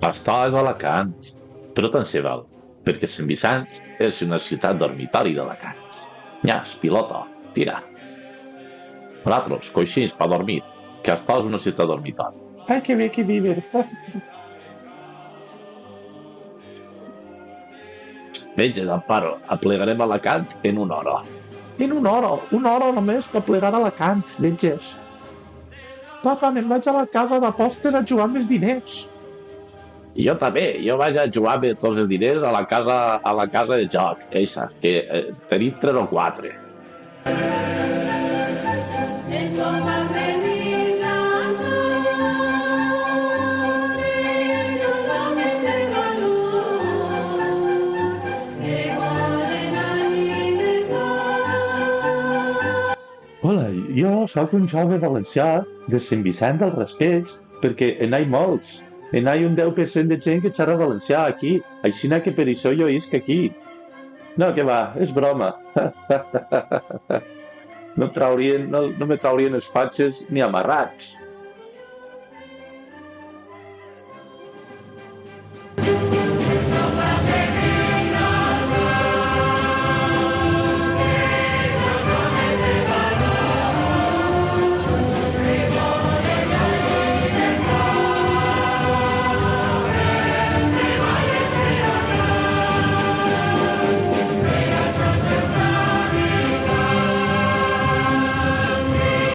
Estava d'Alacant, però tant se val, perquè Sant Vicenç és una ciutat dormitori d'Alacant. Nyas, pilota, tira. Nosaltres, coixins per dormir, que està és una ciutat dormitori. Ai, que bé, que diver. Veges, Amparo, aplegarem Alacant en una hora. En una hora només per plegar Alacant, veges. Papa, me'n vaig a la casa d'apostes a jugar amb els diners. I jo també, jo vaig a jugar amb tots els diners a la casa de joc, eixa, que tenim 3 o 4. Hola, jo sóc un jove valencià de Sant Vicent del Raspeig, perquè en hi ha molts. En hi ha un 10% de gent que xerra valencià aquí, així que per això jo isc aquí. No, que va, és broma. No me traurien els fatxes ni amarrats.